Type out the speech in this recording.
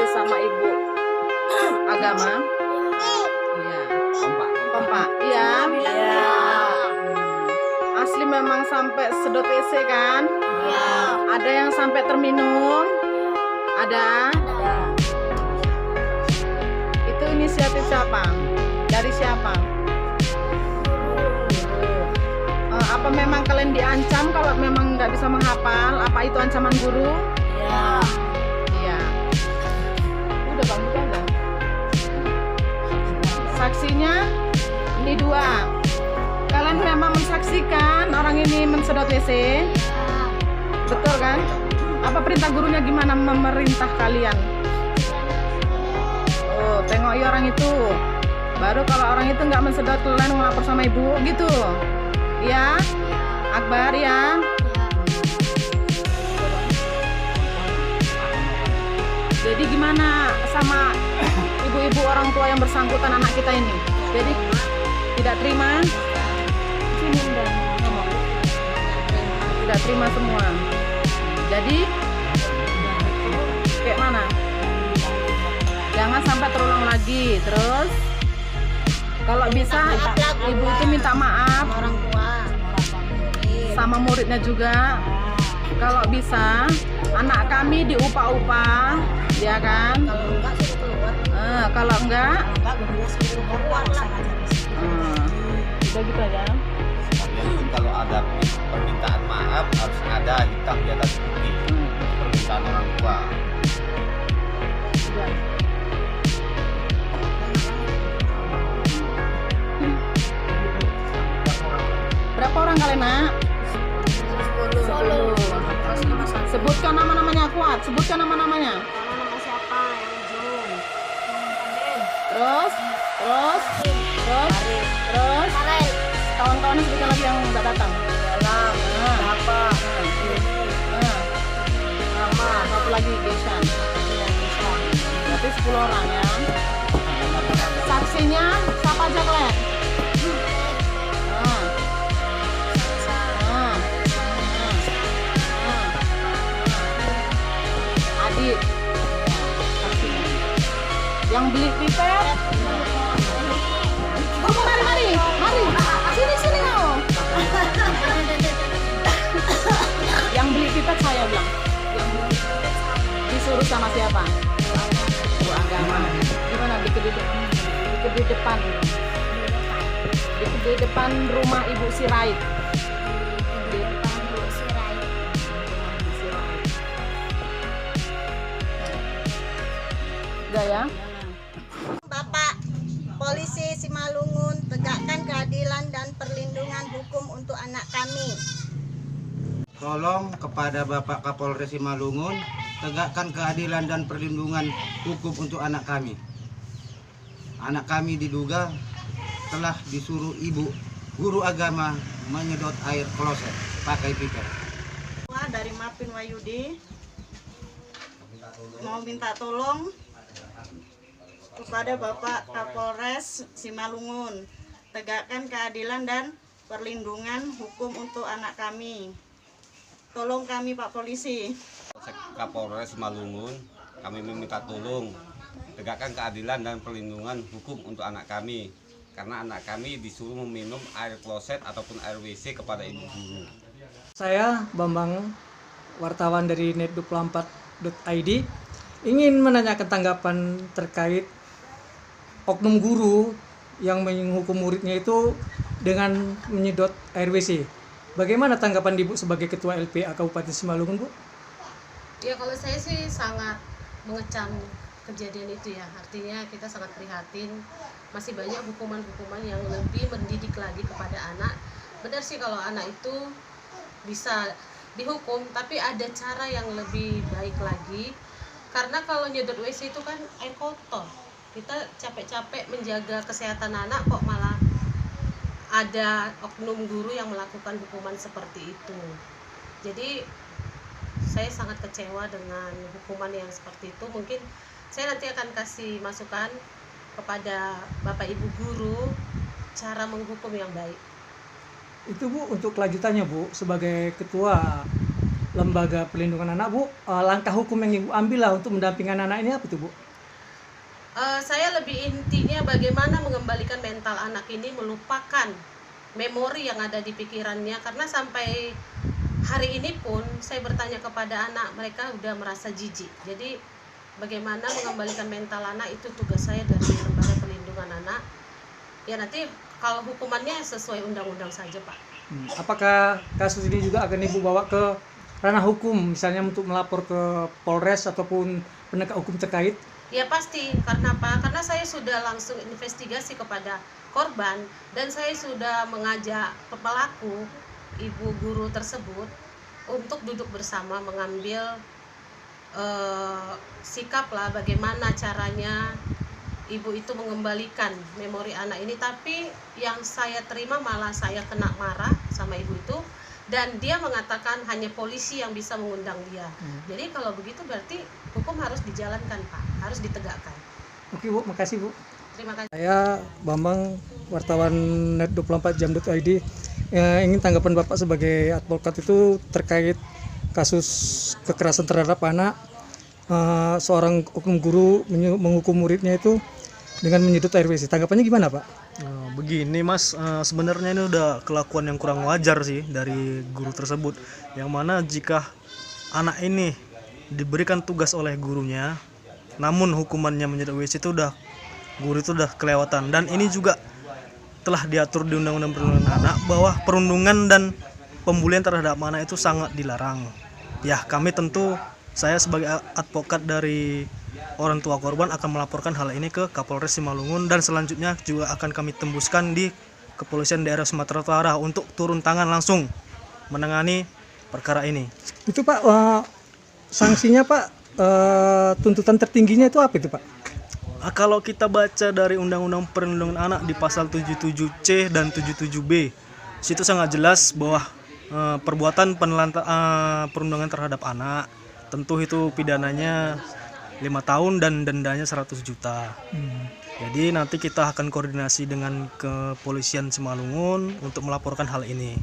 sesama ibu agama. Iya. Kompak. Iya. Asli memang sampai sedot WC kan? Iya. Ada yang sampai terminum? Ada. Itu inisiatif siapa? Dari siapa? Apa memang kalian diancam kalau memang nggak bisa menghafal? Apa itu ancaman guru? Iya. Iya. Udah Bang, udah enggak? Saksinya ini 2. Kalian memang mensaksikan orang ini mensedot WC? Betul kan? Apa perintah gurunya gimana memerintah kalian? Oh, tengoki orang itu. Baru kalau orang itu nggak mensedot, kalian melapor sama ibu gitu. Ya, Akbar ya. Jadi gimana sama ibu-ibu orang tua yang bersangkutan anak kita ini? Jadi tidak terima? Sini dan ngomong. Tidak terima semua. Jadi kayak mana? Jangan sampai terulang lagi. Terus kalau bisa ibu itu minta maaf Orang tua. sama muridnya juga. Kalau bisa anak kami diupah-upah, ya kan? Kalau enggak suruh keluar. Kalau enggak, Enggak gurunya suruh keluar lah. udah gitu aja. Jadi kalau ada permintaan maaf harus ada hitam di atas putih. Permintaan orang tua. Udah. Berapa orang kalian nak? 10. Sebutkan nama-namanya kuat. Sebutkan nama-namanya. Nama siapa yang ujung? Terus. Karen. Kawan-kawannya sebutkan lagi yang nggak datang. Dalam. Siapa? Nama. Satu lagi Gesan. Berarti 10 orang ya. Saksinya siapa aja kalian? Adik. Saksinya. Yang beli pipet. Kamu mari. Sini kau. Yang beli pipet saya bilang. Disuruh sama siapa? Bu agama. Gimana di depan rumah Ibu Sirait. Udah ya? Bapak Polisi Simalungun, tegakkan keadilan dan perlindungan hukum untuk anak kami. Tolong kepada Bapak Kapolres Simalungun, tegakkan keadilan dan perlindungan hukum untuk anak kami. Anak kami diduga telah disuruh ibu guru agama menyedot air kloset pakai pipet. Dari Mapin Wayudi mau minta tolong kepada Bapak Kapolres Simalungun, tegakkan keadilan dan perlindungan hukum untuk anak kami. Tolong kami Pak Polisi. Kapolres Simalungun, kami meminta tolong tegakkan keadilan dan perlindungan hukum untuk anak kami karena anak kami disuruh meminum air kloset ataupun air WC kepada ibu guru. Saya Bambang, wartawan dari net24.id, ingin menanyakan tanggapan terkait oknum guru yang menghukum muridnya itu dengan menyedot air WC. Bagaimana tanggapan Ibu sebagai Ketua LPA Kabupaten Simalungun, Bu? Ya, kalau saya sih sangat mengecam kejadian itu ya. Artinya kita sangat prihatin. Masih banyak hukuman-hukuman yang lebih mendidik lagi kepada anak. Benar sih kalau anak itu bisa dihukum, tapi ada cara yang lebih baik lagi. Karena kalau nyedot WC itu kan air kotor. Kita capek-capek menjaga kesehatan anak, kok malah ada oknum guru yang melakukan hukuman seperti itu. Jadi saya sangat kecewa dengan hukuman yang seperti itu. Mungkin saya nanti akan kasih masukan kepada Bapak Ibu guru cara menghukum yang baik. Itu Bu, untuk kelanjutannya Bu, sebagai Ketua Lembaga Perlindungan Anak, Bu, langkah hukum yang Ibu ambil lah untuk mendampingi anak ini apa tuh, Bu? Saya lebih intinya bagaimana mengembalikan mental anak ini melupakan memori yang ada di pikirannya, karena sampai hari ini pun saya bertanya kepada anak, mereka udah merasa jijik. Jadi bagaimana mengembalikan mental anak itu tugas saya dari Lembaga Perlindungan Anak. Ya nanti kalau hukumannya sesuai undang-undang saja, Pak. Apakah kasus ini juga akan Ibu bawa ke ranah hukum, misalnya untuk melapor ke Polres ataupun penegak hukum terkait? Ya pasti, karena apa? Karena saya sudah langsung investigasi kepada korban dan saya sudah mengajak pelaku, ibu guru tersebut, untuk duduk bersama mengambil sikap lah bagaimana caranya ibu itu mengembalikan memori anak ini. Tapi yang saya terima malah saya kena marah sama ibu itu, dan dia mengatakan hanya polisi yang bisa mengundang dia. Jadi kalau begitu berarti hukum harus dijalankan, Pak, harus ditegakkan. Oke, Bu, makasih, Bu. Terima kasih. Saya Bambang, wartawan net24jam.id. Ingin tanggapan Bapak sebagai advokat itu terkait kasus kekerasan terhadap anak. Seorang oknum guru menghukum muridnya itu dengan menyedot air WC. Tanggapannya gimana, Pak? Begini Mas, sebenarnya ini udah kelakuan yang kurang wajar sih dari guru tersebut. Yang mana jika anak ini diberikan tugas oleh gurunya, namun hukumannya menyedot WC itu guru itu udah kelewatan. Dan ini juga telah diatur di Undang-Undang Perlindungan Anak bahwa perundungan dan pembulian terhadap anak itu sangat dilarang. Ya, kami tentu, saya sebagai advokat dari orang tua korban akan melaporkan hal ini ke Kapolres Simalungun, dan selanjutnya juga akan kami tembuskan di Kepolisian Daerah Sumatera Utara untuk turun tangan langsung menangani perkara ini. Itu, Pak, sanksinya, Pak, tuntutan tertingginya itu apa itu, Pak? Kalau kita baca dari Undang-Undang Perlindungan Anak di pasal 77C dan 77B, situ sangat jelas bahwa perbuatan perundungan terhadap anak tentu itu pidananya 5 tahun dan dendanya 100 juta. Jadi nanti kita akan koordinasi dengan Kepolisian Simalungun untuk melaporkan hal ini.